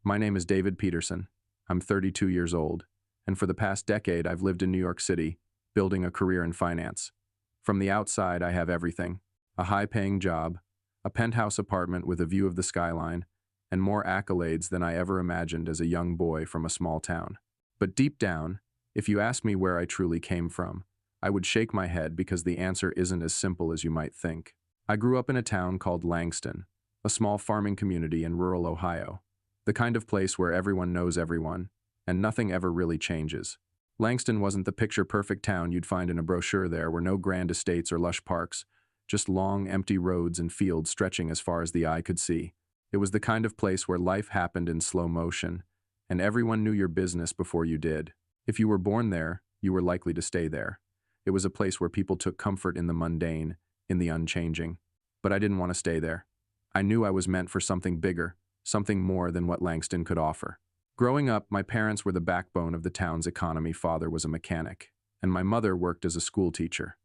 My name is David Peterson. I'm 32 years old, and for the past decade I've lived in New York City, building a career in finance. From the outside, I have everything: a high-paying job, a penthouse apartment with a view of the skyline, and more accolades than I ever imagined as a young boy from a small town. But deep down, if you ask me where I truly came from, I would shake my head because the answer isn't as simple as you might think. I grew up in a town called Langston, a small farming community in rural Ohio, the kind of place where everyone knows everyone, and nothing ever really changes. Langston wasn't the picture-perfect town you'd find in a brochure. There were no grand estates or lush parks, just long, empty roads and fields stretching as far as the eye could see. It was the kind of place where life happened in slow motion, and everyone knew your business before you did. If you were born there, you were likely to stay there. It was a place where people took comfort in the mundane, in the unchanging. But I didn't want to stay there. I knew I was meant for something bigger, something more than what Langston could offer. Growing up, my parents were the backbone of the town's economy. Father was a mechanic, and my mother worked as a school teacher.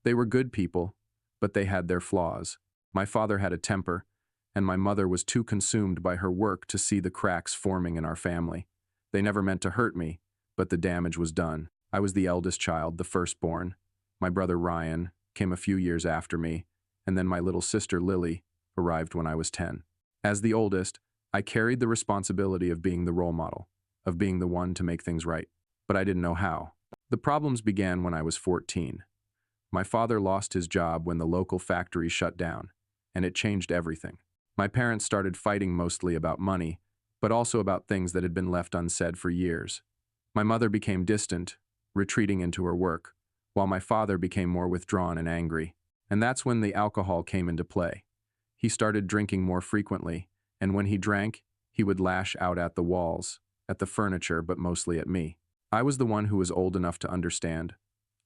They were good people, but they had their flaws. My father had a temper, and my mother was too consumed by her work to see the cracks forming in our family. They never meant to hurt me, but the damage was done. I was the eldest child, the firstborn. My brother Ryan came a few years after me, and then my little sister Lily arrived when I was 10. As the oldest, I carried the responsibility of being the role model, of being the one to make things right. But I didn't know how. The problems began when I was 14. My father lost his job when the local factory shut down, and it changed everything. My parents started fighting mostly about money, but also about things that had been left unsaid for years. My mother became distant, retreating into her work, while my father became more withdrawn and angry. And that's when the alcohol came into play. He started drinking more frequently, and when he drank, he would lash out at the walls, at the furniture, but mostly at me. I was the one who was old enough to understand,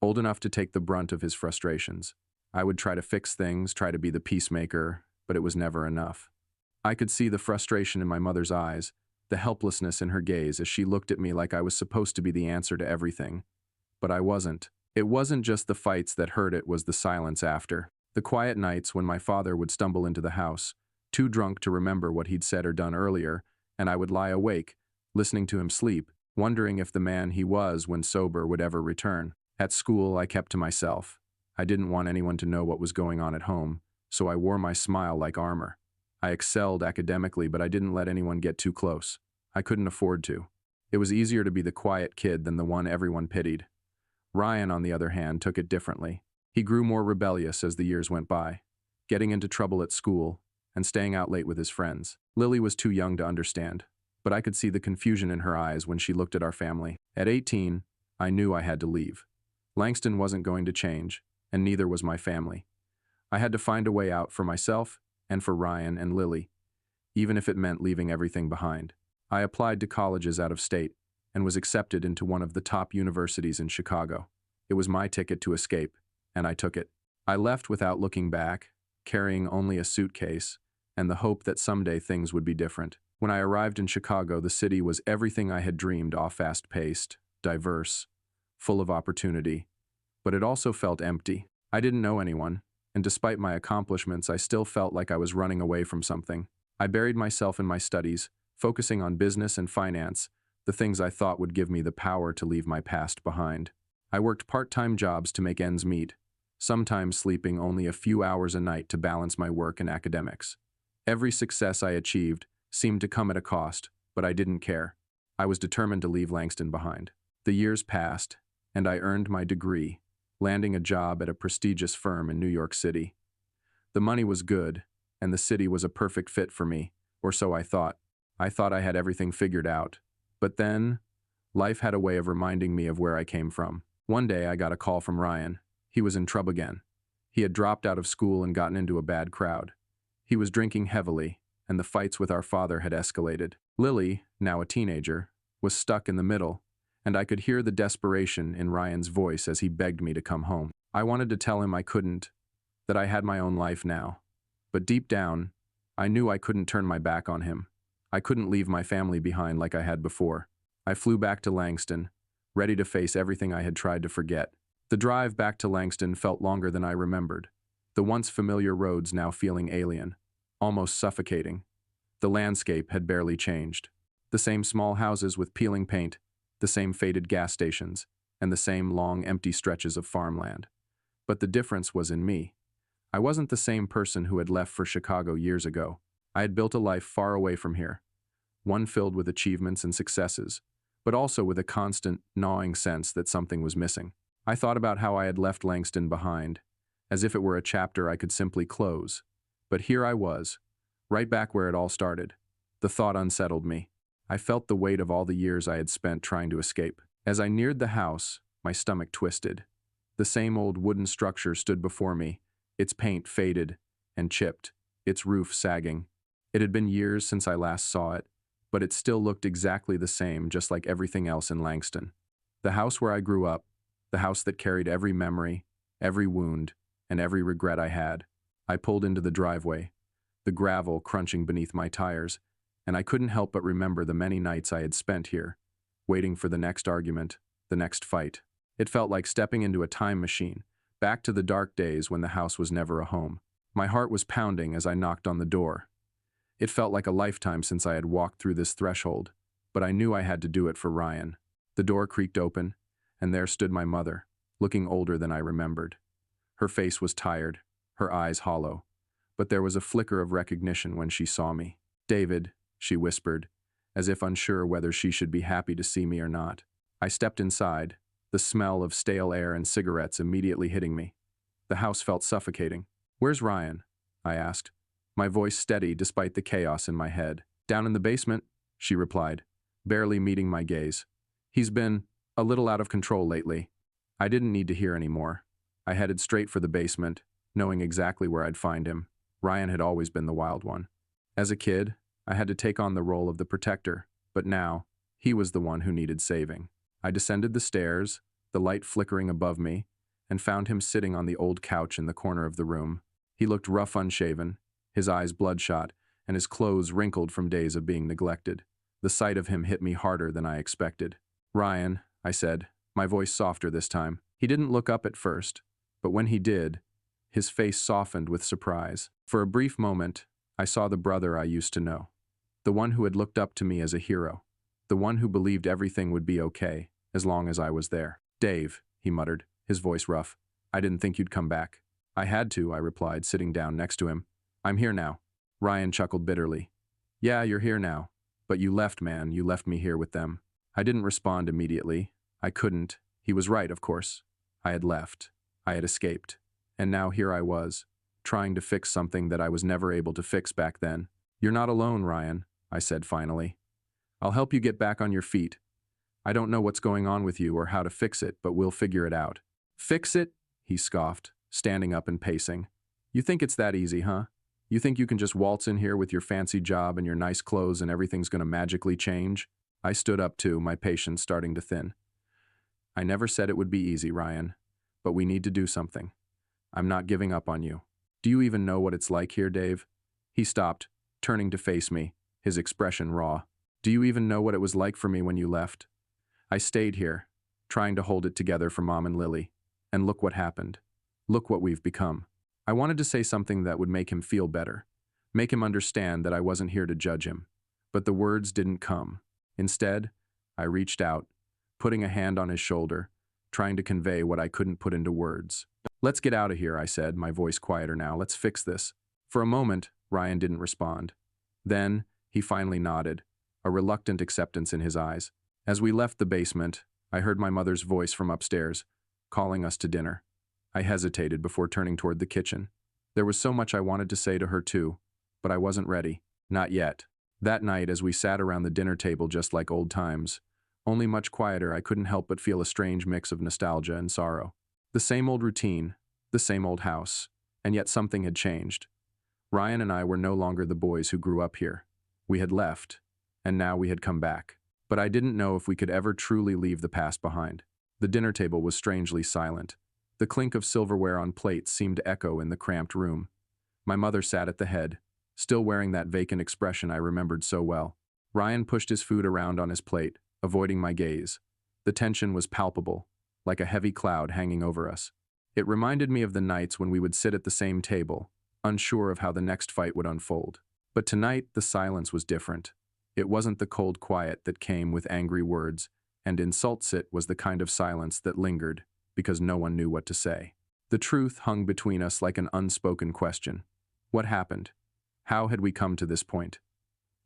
old enough to take the brunt of his frustrations. I would try to fix things, try to be the peacemaker, but it was never enough. I could see the frustration in my mother's eyes, the helplessness in her gaze as she looked at me like I was supposed to be the answer to everything. But I wasn't. It wasn't just the fights that hurt, it was the silence after. The quiet nights when my father would stumble into the house, too drunk to remember what he'd said or done earlier, and I would lie awake, listening to him sleep, wondering if the man he was when sober would ever return. At school, I kept to myself. I didn't want anyone to know what was going on at home, so I wore my smile like armor. I excelled academically, but I didn't let anyone get too close. I couldn't afford to. It was easier to be the quiet kid than the one everyone pitied. Ryan, on the other hand, took it differently. He grew more rebellious as the years went by, getting into trouble at school and staying out late with his friends. Lily was too young to understand, but I could see the confusion in her eyes when she looked at our family. At 18, I knew I had to leave. Langston wasn't going to change, and neither was my family. I had to find a way out for myself and for Ryan and Lily, even if it meant leaving everything behind. I applied to colleges out of state and was accepted into one of the top universities in Chicago. It was my ticket to escape, and I took it. I left without looking back, carrying only a suitcase and the hope that someday things would be different. When I arrived in Chicago, the city was everything I had dreamed of: fast-paced, diverse, full of opportunity. But it also felt empty. I didn't know anyone, and despite my accomplishments, I still felt like I was running away from something. I buried myself in my studies, focusing on business and finance, the things I thought would give me the power to leave my past behind. I worked part-time jobs to make ends meet, sometimes sleeping only a few hours a night to balance my work and academics. Every success I achieved seemed to come at a cost, but I didn't care. I was determined to leave Langston behind. The years passed, and I earned my degree, landing a job at a prestigious firm in New York City. The money was good, and the city was a perfect fit for me, or so I thought. I thought I had everything figured out. But then, life had a way of reminding me of where I came from. One day I got a call from Ryan. He was in trouble again. He had dropped out of school and gotten into a bad crowd. He was drinking heavily, and the fights with our father had escalated. Lily, now a teenager, was stuck in the middle, and I could hear the desperation in Ryan's voice as he begged me to come home. I wanted to tell him I couldn't, that I had my own life now. But deep down, I knew I couldn't turn my back on him. I couldn't leave my family behind like I had before. I flew back to Langston, ready to face everything I had tried to forget. The drive back to Langston felt longer than I remembered, the once familiar roads now feeling alien, almost suffocating. The landscape had barely changed. The same small houses with peeling paint, the same faded gas stations, and the same long, empty stretches of farmland. But the difference was in me. I wasn't the same person who had left for Chicago years ago. I had built a life far away from here, one filled with achievements and successes, but also with a constant, gnawing sense that something was missing. I thought about how I had left Langston behind, as if it were a chapter I could simply close. But here I was, right back where it all started. The thought unsettled me. I felt the weight of all the years I had spent trying to escape. As I neared the house, my stomach twisted. The same old wooden structure stood before me, its paint faded and chipped, its roof sagging. It had been years since I last saw it, but it still looked exactly the same, just like everything else in Langston. The house where I grew up, the house that carried every memory, every wound, and every regret I had. I pulled into the driveway, the gravel crunching beneath my tires, and I couldn't help but remember the many nights I had spent here, waiting for the next argument, the next fight. It felt like stepping into a time machine, back to the dark days when the house was never a home. My heart was pounding as I knocked on the door. It felt like a lifetime since I had walked through this threshold, but I knew I had to do it for Ryan. The door creaked open, and there stood my mother, looking older than I remembered. Her face was tired, her eyes hollow, but there was a flicker of recognition when she saw me. "David," she whispered, as if unsure whether she should be happy to see me or not. I stepped inside, the smell of stale air and cigarettes immediately hitting me. The house felt suffocating. "Where's Ryan?" I asked, my voice steady despite the chaos in my head. "Down in the basement," she replied, barely meeting my gaze. "He's been a little out of control lately." I didn't need to hear any more. I headed straight for the basement, knowing exactly where I'd find him. Ryan had always been the wild one. As a kid, I had to take on the role of the protector, but now, he was the one who needed saving. I descended the stairs, the light flickering above me, and found him sitting on the old couch in the corner of the room. He looked rough, unshaven, his eyes bloodshot, and his clothes wrinkled from days of being neglected. The sight of him hit me harder than I expected. "Ryan," I said, my voice softer this time. He didn't look up at first, but when he did, his face softened with surprise. For a brief moment, I saw the brother I used to know, the one who had looked up to me as a hero, the one who believed everything would be okay as long as I was there. "Dave," he muttered, his voice rough, "I didn't think you'd come back." "I had to," I replied, sitting down next to him. "I'm here now." Ryan chuckled bitterly. "Yeah, you're here now. But you left, man. You left me here with them." I didn't respond immediately. I couldn't. He was right, of course. I had left. I had escaped. And now here I was, trying to fix something that I was never able to fix back then. "You're not alone, Ryan," I said finally. "I'll help you get back on your feet. I don't know what's going on with you or how to fix it, but we'll figure it out." "Fix it?" he scoffed, standing up and pacing. "You think it's that easy, huh? You think you can just waltz in here with your fancy job and your nice clothes and everything's going to magically change?" I stood up too, my patience starting to thin. "I never said it would be easy, Ryan, but we need to do something. I'm not giving up on you. Do you even know what it's like here, Dave?" He stopped, turning to face me, his expression raw. "Do you even know what it was like for me when you left? I stayed here, trying to hold it together for Mom and Lily. And look what happened. Look what we've become." I wanted to say something that would make him feel better, make him understand that I wasn't here to judge him. But the words didn't come. Instead, I reached out, putting a hand on his shoulder, trying to convey what I couldn't put into words. "Let's get out of here," I said, my voice quieter now. "Let's fix this." For a moment, Ryan didn't respond. Then, he finally nodded, a reluctant acceptance in his eyes. As we left the basement, I heard my mother's voice from upstairs, calling us to dinner. I hesitated before turning toward the kitchen. There was so much I wanted to say to her too, but I wasn't ready. Not yet. That night, as we sat around the dinner table just like old times, only much quieter, I couldn't help but feel a strange mix of nostalgia and sorrow. The same old routine, the same old house, and yet something had changed. Ryan and I were no longer the boys who grew up here. We had left, and now we had come back. But I didn't know if we could ever truly leave the past behind. The dinner table was strangely silent. The clink of silverware on plates seemed to echo in the cramped room. My mother sat at the head, still wearing that vacant expression I remembered so well. Ryan pushed his food around on his plate, avoiding my gaze. The tension was palpable, like a heavy cloud hanging over us. It reminded me of the nights when we would sit at the same table, unsure of how the next fight would unfold. But tonight, the silence was different. It wasn't the cold quiet that came with angry words, and insults. It was the kind of silence that lingered, because no one knew what to say. The truth hung between us like an unspoken question. What happened? How had we come to this point?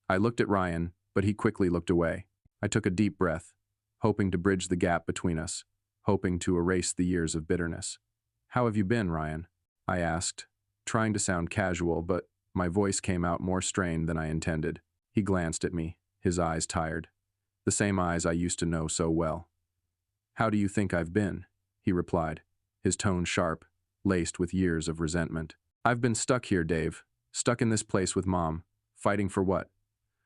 I looked at Ryan, but he quickly looked away. I took a deep breath, hoping to bridge the gap between us, hoping to erase the years of bitterness. "How have you been, Ryan?" I asked, trying to sound casual, but my voice came out more strained than I intended. He glanced at me, his eyes tired, the same eyes I used to know so well. "How do you think I've been?" he replied, his tone sharp, laced with years of resentment. "I've been stuck here, Dave, stuck in this place with Mom, fighting for what?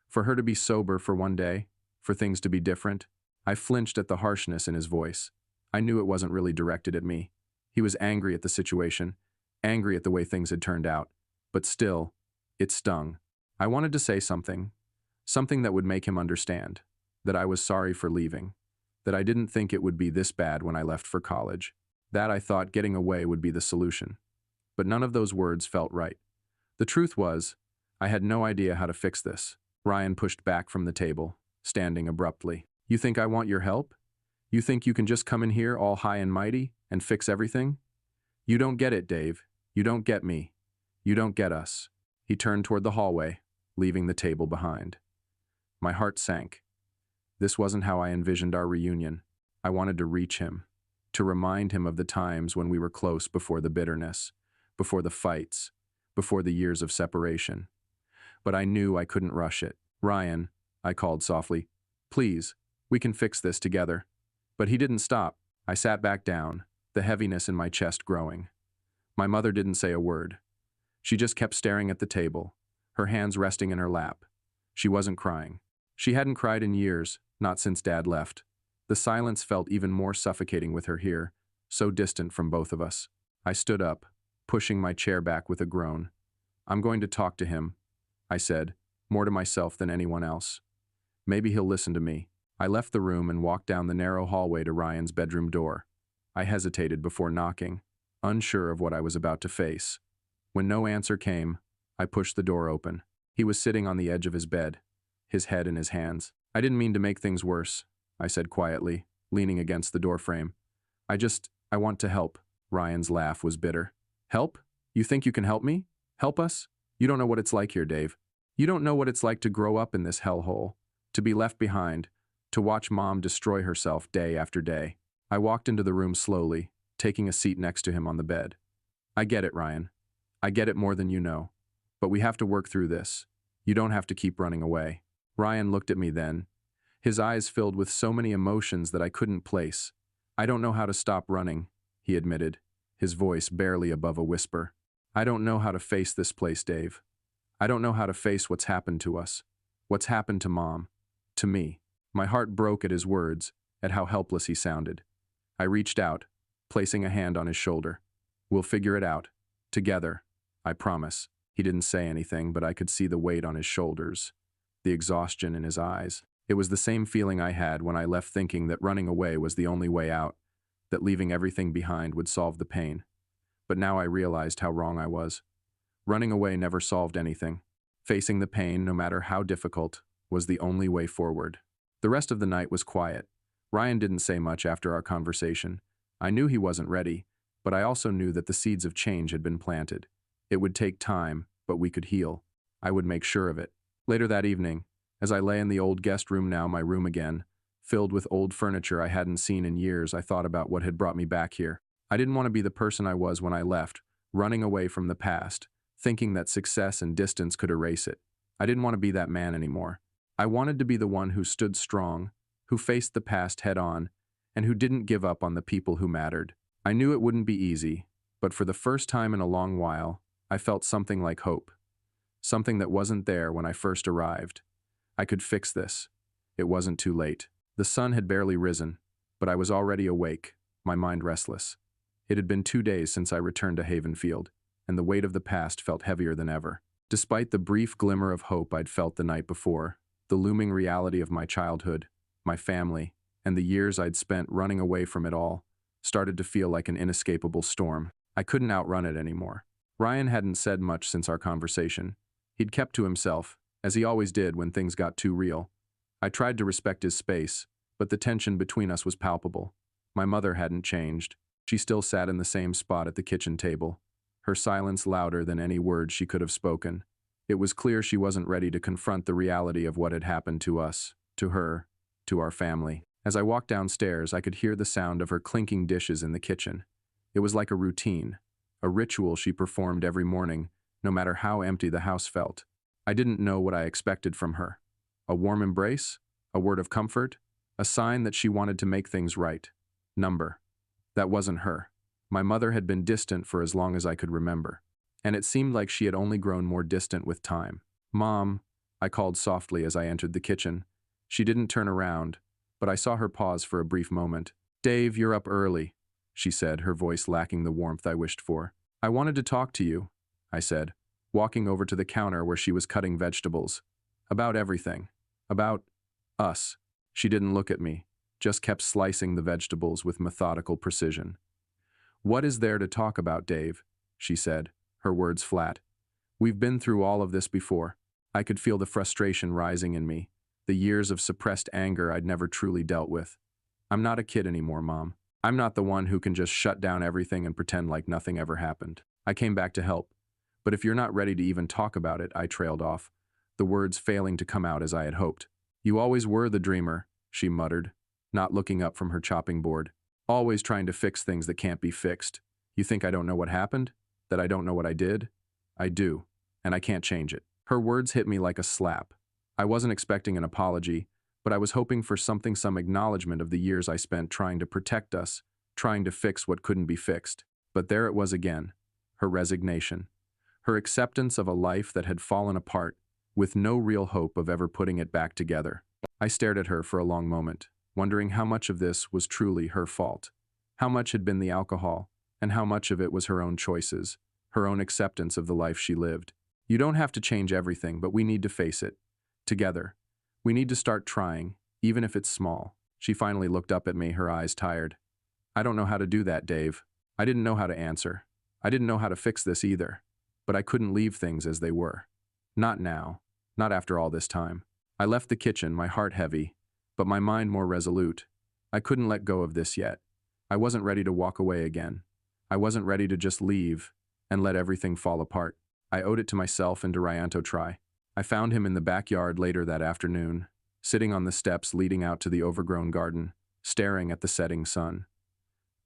For her to be sober for one day? For things to be different?" I flinched at the harshness in his voice. I knew it wasn't really directed at me. He was angry at the situation, angry at the way things had turned out, but still, it stung. I wanted to say something that would make him understand, that I was sorry for leaving, that I didn't think it would be this bad when I left for college, that I thought getting away would be the solution. But none of those words felt right. The truth was, I had no idea how to fix this. Ryan pushed back from the table, standing abruptly. "You think I want your help? You think you can just come in here all high and mighty and fix everything? You don't get it, Dave. You don't get me. You don't get us." He turned toward the hallway, leaving the table behind. My heart sank. This wasn't how I envisioned our reunion. I wanted to reach him, to remind him of the times when we were close before the bitterness, before the fights, before the years of separation. But I knew I couldn't rush it. "Ryan," I called softly, "please, we can fix this together." But he didn't stop. I sat back down, the heaviness in my chest growing. My mother didn't say a word. She just kept staring at the table, her hands resting in her lap. She wasn't crying. She hadn't cried in years, not since Dad left. The silence felt even more suffocating with her here, so distant from both of us. I stood up, pushing my chair back with a groan. "I'm going to talk to him," I said, more to myself than anyone else. "Maybe he'll listen to me." I left the room and walked down the narrow hallway to Ryan's bedroom door. I hesitated before knocking, unsure of what I was about to face. When no answer came, I pushed the door open. He was sitting on the edge of his bed, his head in his hands. "I didn't mean to make things worse," I said quietly, leaning against the doorframe. I want to help." Ryan's laugh was bitter. "Help? You think you can help me? Help us? You don't know what it's like here, Dave. You don't know what it's like to grow up in this hellhole, to be left behind, to watch Mom destroy herself day after day." I walked into the room slowly, taking a seat next to him on the bed. "I get it, Ryan. I get it more than you know. But we have to work through this. You don't have to keep running away." Ryan looked at me then, his eyes filled with so many emotions that I couldn't place. "I don't know how to stop running," he admitted, his voice barely above a whisper. "I don't know how to face this place, Dave. I don't know how to face what's happened to us, what's happened to Mom, to me." My heart broke at his words, at how helpless he sounded. I reached out, placing a hand on his shoulder. "We'll figure it out. Together. I promise." He didn't say anything, but I could see the weight on his shoulders, the exhaustion in his eyes. It was the same feeling I had when I left, thinking that running away was the only way out, that leaving everything behind would solve the pain. But now I realized how wrong I was. Running away never solved anything. Facing the pain, no matter how difficult, was the only way forward. The rest of the night was quiet. Ryan didn't say much after our conversation. I knew he wasn't ready, but I also knew that the seeds of change had been planted. It would take time, but we could heal. I would make sure of it. Later that evening, as I lay in the old guest room, now my room again, filled with old furniture I hadn't seen in years, I thought about what had brought me back here. I didn't want to be the person I was when I left, running away from the past, thinking that success and distance could erase it. I didn't want to be that man anymore. I wanted to be the one who stood strong, who faced the past head on, and who didn't give up on the people who mattered. I knew it wouldn't be easy, but for the first time in a long while, I felt something like hope. Something that wasn't there when I first arrived. I could fix this. It wasn't too late. The sun had barely risen, but I was already awake, my mind restless. It had been 2 days since I returned to Havenfield, and the weight of the past felt heavier than ever. Despite the brief glimmer of hope I'd felt the night before, the looming reality of my childhood, my family, and the years I'd spent running away from it all started to feel like an inescapable storm. I couldn't outrun it anymore. Ryan hadn't said much since our conversation. He'd kept to himself, as he always did when things got too real. I tried to respect his space, but the tension between us was palpable. My mother hadn't changed. She still sat in the same spot at the kitchen table, her silence louder than any words she could have spoken. It was clear she wasn't ready to confront the reality of what had happened to us, to her, to our family. As I walked downstairs, I could hear the sound of her clinking dishes in the kitchen. It was like a routine, a ritual she performed every morning, no matter how empty the house felt. I didn't know what I expected from her. A warm embrace? A word of comfort? A sign that she wanted to make things right? That wasn't her. My mother had been distant for as long as I could remember, and it seemed like she had only grown more distant with time. "Mom," I called softly as I entered the kitchen. She didn't turn around, but I saw her pause for a brief moment. "Dave, you're up early," she said, her voice lacking the warmth I wished for. "I wanted to talk to you," I said, walking over to the counter where she was cutting vegetables. "About everything. About us." She didn't look at me, just kept slicing the vegetables with methodical precision. "What is there to talk about, Dave?" she said, her words flat. "We've been through all of this before." I could feel the frustration rising in me, the years of suppressed anger I'd never truly dealt with. "I'm not a kid anymore, Mom. I'm not the one who can just shut down everything and pretend like nothing ever happened. I came back to help. But if you're not ready to even talk about it," I trailed off, the words failing to come out as I had hoped. "You always were the dreamer," she muttered, not looking up from her chopping board. "Always trying to fix things that can't be fixed. You think I don't know what happened? That I don't know what I did? I do, and I can't change it." Her words hit me like a slap. I wasn't expecting an apology, but I was hoping for something, some acknowledgement of the years I spent trying to protect us, trying to fix what couldn't be fixed. But there it was again, her resignation, her acceptance of a life that had fallen apart, with no real hope of ever putting it back together. I stared at her for a long moment, wondering how much of this was truly her fault, how much had been the alcohol, and how much of it was her own choices, her own acceptance of the life she lived. "You don't have to change everything, but we need to face it. Together. We need to start trying, even if it's small." She finally looked up at me, her eyes tired. "I don't know how to do that, Dave." I didn't know how to answer. I didn't know how to fix this either. But I couldn't leave things as they were. Not now. Not after all this time. I left the kitchen, my heart heavy, but my mind more resolute. I couldn't let go of this yet. I wasn't ready to walk away again. I wasn't ready to just leave and let everything fall apart. I owed it to myself and to Ryanto Try. I found him in the backyard later that afternoon, sitting on the steps leading out to the overgrown garden, staring at the setting sun.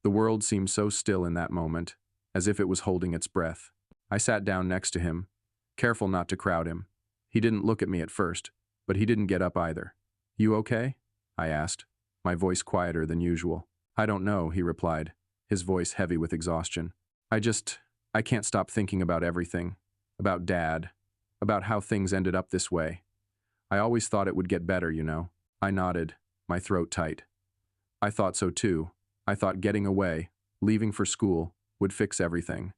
The world seemed so still in that moment, as if it was holding its breath. I sat down next to him, careful not to crowd him. He didn't look at me at first, but he didn't get up either. "You okay?" I asked, my voice quieter than usual. "I don't know," he replied, his voice heavy with exhaustion. I can't stop thinking about everything, about Dad, about how things ended up this way. I always thought it would get better, you know." I nodded, my throat tight. I thought so too. I thought getting away, leaving for school, would fix everything.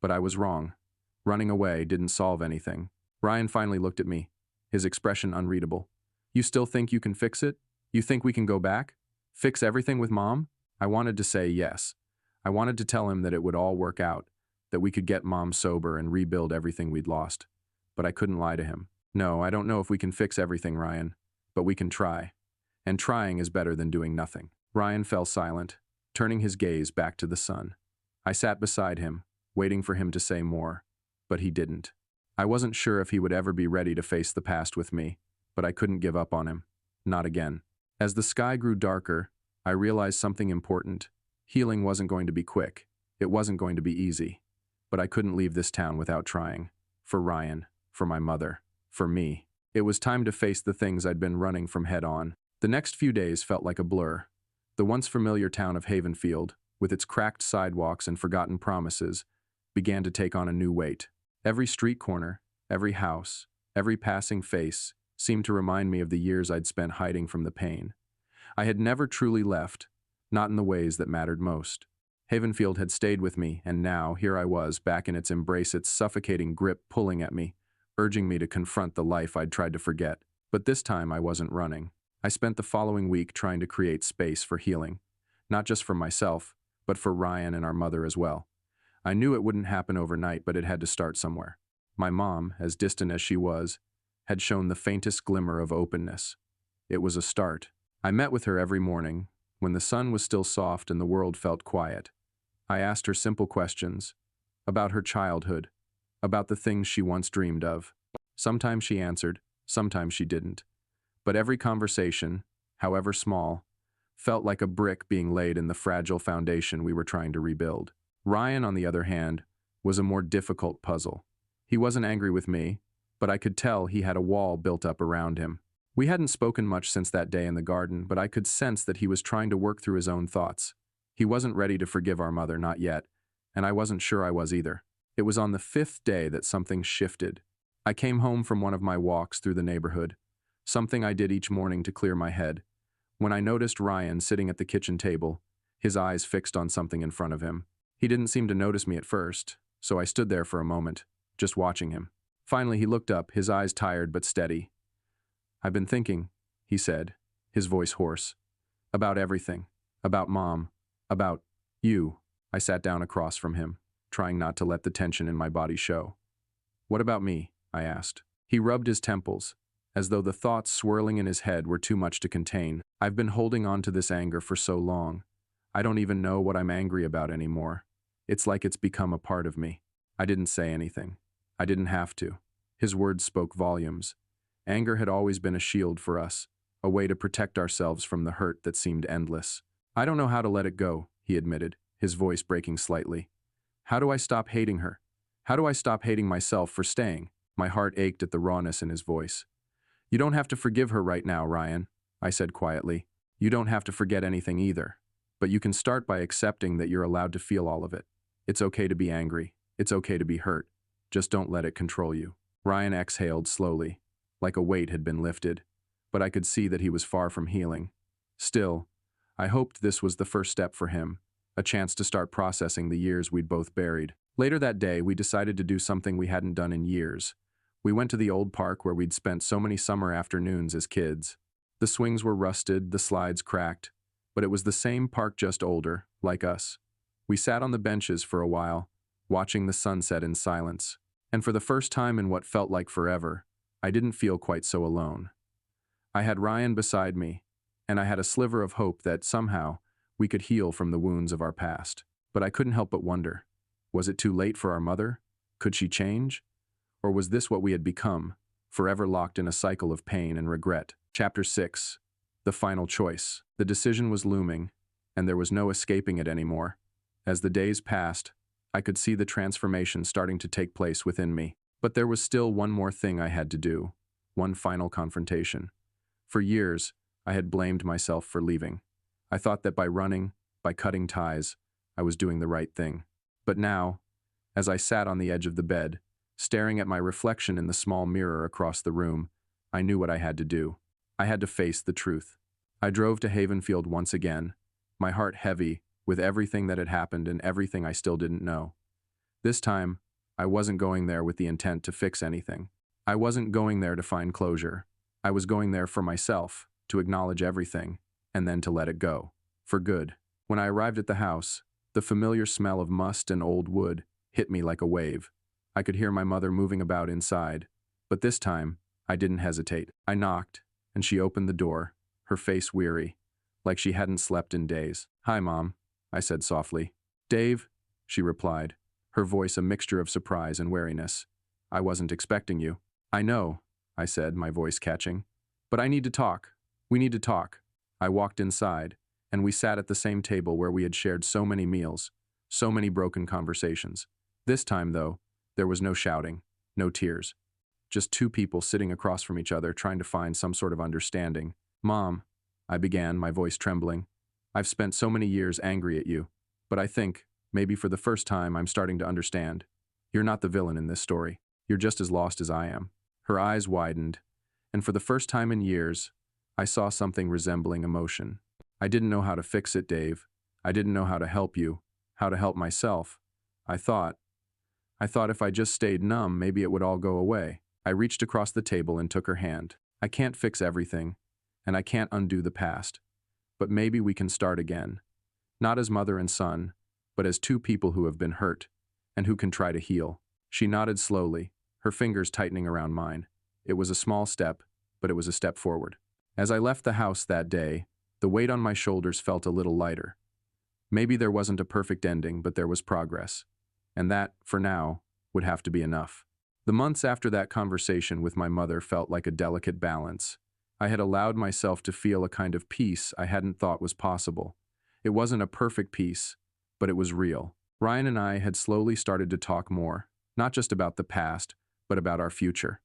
But I was wrong. Running away didn't solve anything. Ryan finally looked at me, his expression unreadable. "You still think you can fix it? You think we can go back? Fix everything with Mom?" I wanted to say yes. I wanted to tell him that it would all work out, that we could get Mom sober and rebuild everything we'd lost. But I couldn't lie to him. "No, I don't know if we can fix everything, Ryan, but we can try. And trying is better than doing nothing." Ryan fell silent, turning his gaze back to the sun. I sat beside him, waiting for him to say more, but he didn't. I wasn't sure if he would ever be ready to face the past with me, but I couldn't give up on him. Not again. As the sky grew darker, I realized something important. Healing wasn't going to be quick. It wasn't going to be easy. But I couldn't leave this town without trying. For Ryan, for my mother, for me. It was time to face the things I'd been running from head on. The next few days felt like a blur. The once familiar town of Havenfield, with its cracked sidewalks and forgotten promises, began to take on a new weight. Every street corner, every house, every passing face seemed to remind me of the years I'd spent hiding from the pain. I had never truly left, not in the ways that mattered most. Havenfield had stayed with me, and now here I was, back in its embrace, its suffocating grip pulling at me, urging me to confront the life I'd tried to forget. But this time I wasn't running. I spent the following week trying to create space for healing, not just for myself, but for Ryan and our mother as well. I knew it wouldn't happen overnight, but it had to start somewhere. My mom, as distant as she was, had shown the faintest glimmer of openness. It was a start. I met with her every morning, when the sun was still soft and the world felt quiet. I asked her simple questions about her childhood, about the things she once dreamed of. Sometimes she answered, sometimes she didn't. But every conversation, however small, felt like a brick being laid in the fragile foundation we were trying to rebuild. Ryan, on the other hand, was a more difficult puzzle. He wasn't angry with me, but I could tell he had a wall built up around him. We hadn't spoken much since that day in the garden, but I could sense that he was trying to work through his own thoughts. He wasn't ready to forgive our mother, not yet, and I wasn't sure I was either. It was on the 5th day that something shifted. I came home from one of my walks through the neighborhood, something I did each morning to clear my head, when I noticed Ryan sitting at the kitchen table, his eyes fixed on something in front of him. He didn't seem to notice me at first, so I stood there for a moment, just watching him. Finally, he looked up, his eyes tired but steady. "I've been thinking," he said, his voice hoarse, "about everything, about Mom, about you." I sat down across from him, trying not to let the tension in my body show. "What about me?" I asked. He rubbed his temples, as though the thoughts swirling in his head were too much to contain. "I've been holding on to this anger for so long. I don't even know what I'm angry about anymore. It's like it's become a part of me." I didn't say anything. I didn't have to. His words spoke volumes. Anger had always been a shield for us, a way to protect ourselves from the hurt that seemed endless. "I don't know how to let it go," he admitted, his voice breaking slightly. "How do I stop hating her? How do I stop hating myself for staying?" My heart ached at the rawness in his voice. "You don't have to forgive her right now, Ryan," I said quietly. "You don't have to forget anything either. But you can start by accepting that you're allowed to feel all of it. It's okay to be angry. It's okay to be hurt. Just don't let it control you." Ryan exhaled slowly, like a weight had been lifted, but I could see that he was far from healing. Still, I hoped this was the first step for him, a chance to start processing the years we'd both buried. Later that day, we decided to do something we hadn't done in years. We went to the old park where we'd spent so many summer afternoons as kids. The swings were rusted, the slides cracked, but it was the same park, just older, like us. We sat on the benches for a while, watching the sunset in silence. And for the first time in what felt like forever, I didn't feel quite so alone. I had Ryan beside me, and I had a sliver of hope that somehow we could heal from the wounds of our past. But I couldn't help but wonder, was it too late for our mother? Could she change? Or was this what we had become, forever locked in a cycle of pain and regret? Chapter 6. The final choice. The decision was looming, and there was no escaping it anymore. As the days passed, I could see the transformation starting to take place within me. But there was still one more thing I had to do, one final confrontation. For years, I had blamed myself for leaving. I thought that by running, by cutting ties, I was doing the right thing. But now, as I sat on the edge of the bed, staring at my reflection in the small mirror across the room, I knew what I had to do. I had to face the truth. I drove to Havenfield once again, my heart heavy with everything that had happened and everything I still didn't know. This time, I wasn't going there with the intent to fix anything. I wasn't going there to find closure. I was going there for myself, to acknowledge everything, and then to let it go. For good. When I arrived at the house, the familiar smell of must and old wood hit me like a wave. I could hear my mother moving about inside, but this time, I didn't hesitate. I knocked, and she opened the door, her face weary, like she hadn't slept in days. "Hi, Mom," I said softly. "Dave," she replied, her voice a mixture of surprise and wariness. "I wasn't expecting you." "I know," I said, my voice catching. "But I need to talk. We need to talk." I walked inside, and we sat at the same table where we had shared so many meals, so many broken conversations. This time, though, there was no shouting, no tears. Just two people sitting across from each other trying to find some sort of understanding. "Mom," I began, my voice trembling, "I've spent so many years angry at you, but I think, maybe for the first time, I'm starting to understand. You're not the villain in this story. You're just as lost as I am." Her eyes widened, and for the first time in years, I saw something resembling emotion. "I didn't know how to fix it, Dave. I didn't know how to help you, how to help myself. I thought if I just stayed numb, maybe it would all go away." I reached across the table and took her hand. "I can't fix everything, and I can't undo the past. But maybe we can start again. Not as mother and son, but as two people who have been hurt, and who can try to heal." She nodded slowly, her fingers tightening around mine. It was a small step, but it was a step forward. As I left the house that day, the weight on my shoulders felt a little lighter. Maybe there wasn't a perfect ending, but there was progress. And that, for now, would have to be enough. The months after that conversation with my mother felt like a delicate balance. I had allowed myself to feel a kind of peace I hadn't thought was possible. It wasn't a perfect peace, but it was real. Ryan and I had slowly started to talk more, not just about the past, but about our future.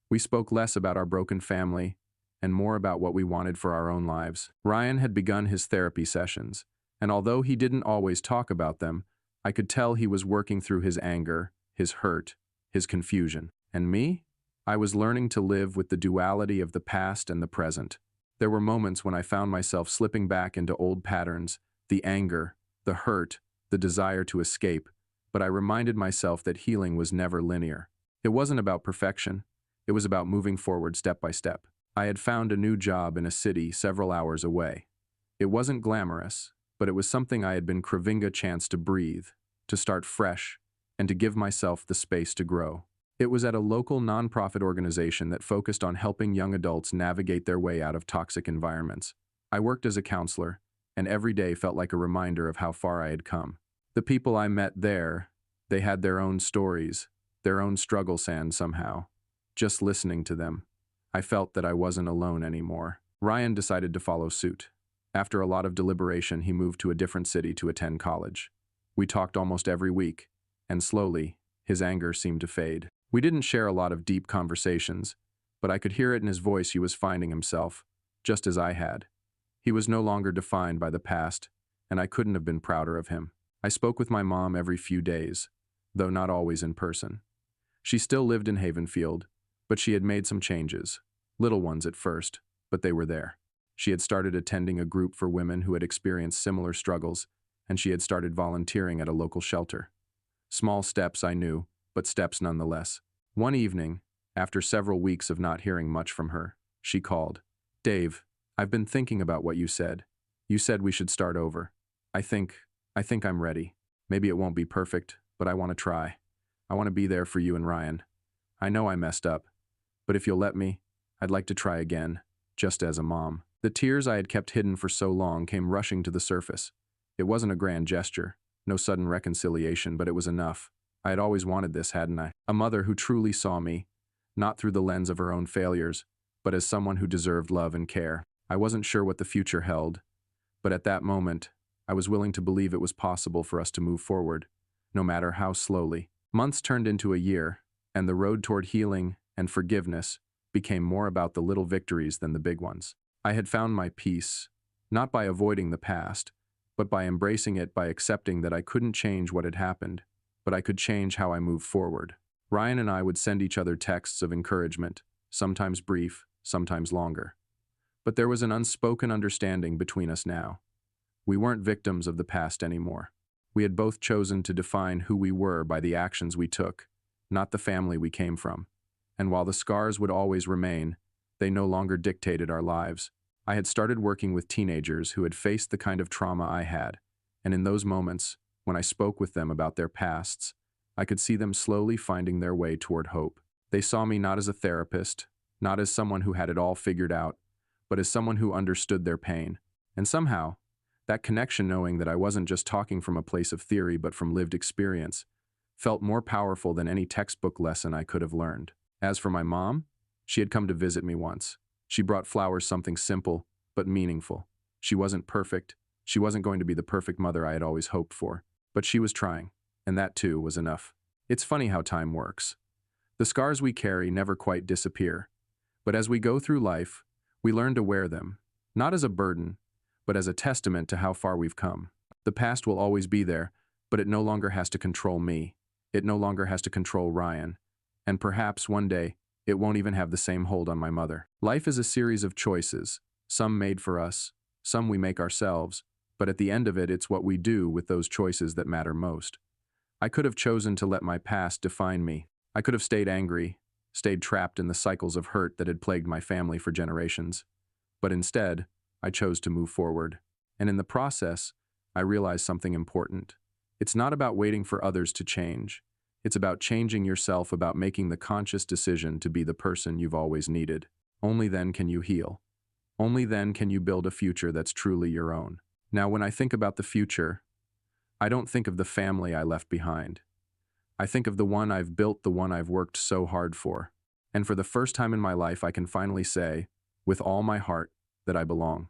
We spoke less about our broken family and more about what we wanted for our own lives. Ryan had begun his therapy sessions, and although he didn't always talk about them, I could tell he was working through his anger, his hurt, his confusion. And me? I was learning to live with the duality of the past and the present. There were moments when I found myself slipping back into old patterns, the anger, the hurt, the desire to escape, but I reminded myself that healing was never linear. It wasn't about perfection. It was about moving forward step by step. I had found a new job in a city several hours away. It wasn't glamorous, but it was something I had been craving a chance to breathe, to start fresh, and to give myself the space to grow. It was at a local nonprofit organization that focused on helping young adults navigate their way out of toxic environments. I worked as a counselor, and every day felt like a reminder of how far I had come. The people I met there, they had their own stories, their own struggle sand somehow. Just listening to them, I felt that I wasn't alone anymore. Ryan decided to follow suit. After a lot of deliberation, he moved to a different city to attend college. We talked almost every week, and slowly, his anger seemed to fade. We didn't share a lot of deep conversations, but I could hear it in his voice he was finding himself, just as I had. He was no longer defined by the past, and I couldn't have been prouder of him. I spoke with my mom every few days, though not always in person. She still lived in Havenfield, but she had made some changes. Little ones at first, but they were there. She had started attending a group for women who had experienced similar struggles, and she had started volunteering at a local shelter. Small steps, I knew, but steps nonetheless. One evening, after several weeks of not hearing much from her, she called. "Dave, I've been thinking about what you said. You said we should start over. I think I'm ready. Maybe it won't be perfect, but I want to try. I want to be there for you and Ryan. I know I messed up, but if you'll let me, I'd like to try again, just as a mom." The tears I had kept hidden for so long came rushing to the surface. It wasn't a grand gesture, no sudden reconciliation, but it was enough. I had always wanted this, hadn't I? A mother who truly saw me, not through the lens of her own failures, but as someone who deserved love and care. I wasn't sure what the future held, but at that moment, I was willing to believe it was possible for us to move forward, no matter how slowly. Months turned into a year, and the road toward healing and forgiveness became more about the little victories than the big ones. I had found my peace, not by avoiding the past, but by embracing it, by accepting that I couldn't change what had happened, but I could change how I moved forward. Ryan and I would send each other texts of encouragement, sometimes brief, sometimes longer. But there was an unspoken understanding between us now. We weren't victims of the past anymore. We had both chosen to define who we were by the actions we took, not the family we came from. And while the scars would always remain, they no longer dictated our lives. I had started working with teenagers who had faced the kind of trauma I had, and in those moments, when I spoke with them about their pasts, I could see them slowly finding their way toward hope. They saw me not as a therapist, not as someone who had it all figured out, but as someone who understood their pain. And somehow, that connection, knowing that I wasn't just talking from a place of theory but from lived experience, felt more powerful than any textbook lesson I could have learned. As for my mom, she had come to visit me once. She brought flowers, something simple but meaningful. She wasn't perfect. She wasn't going to be the perfect mother I had always hoped for, but she was trying, and that too was enough. It's funny how time works. The scars we carry never quite disappear, but as we go through life, we learn to wear them, not as a burden, but as a testament to how far we've come. The past will always be there, but it no longer has to control me. It no longer has to control Ryan. And perhaps one day, it won't even have the same hold on my mother. Life is a series of choices, some made for us, some we make ourselves, but at the end of it, it's what we do with those choices that matter most. I could have chosen to let my past define me. I could have stayed angry, stayed trapped in the cycles of hurt that had plagued my family for generations. But instead, I chose to move forward. And in the process, I realized something important. It's not about waiting for others to change. It's about changing yourself, about making the conscious decision to be the person you've always needed. Only then can you heal. Only then can you build a future that's truly your own. Now, when I think about the future, I don't think of the family I left behind. I think of the one I've built, the one I've worked so hard for. And for the first time in my life, I can finally say, with all my heart, that I belong.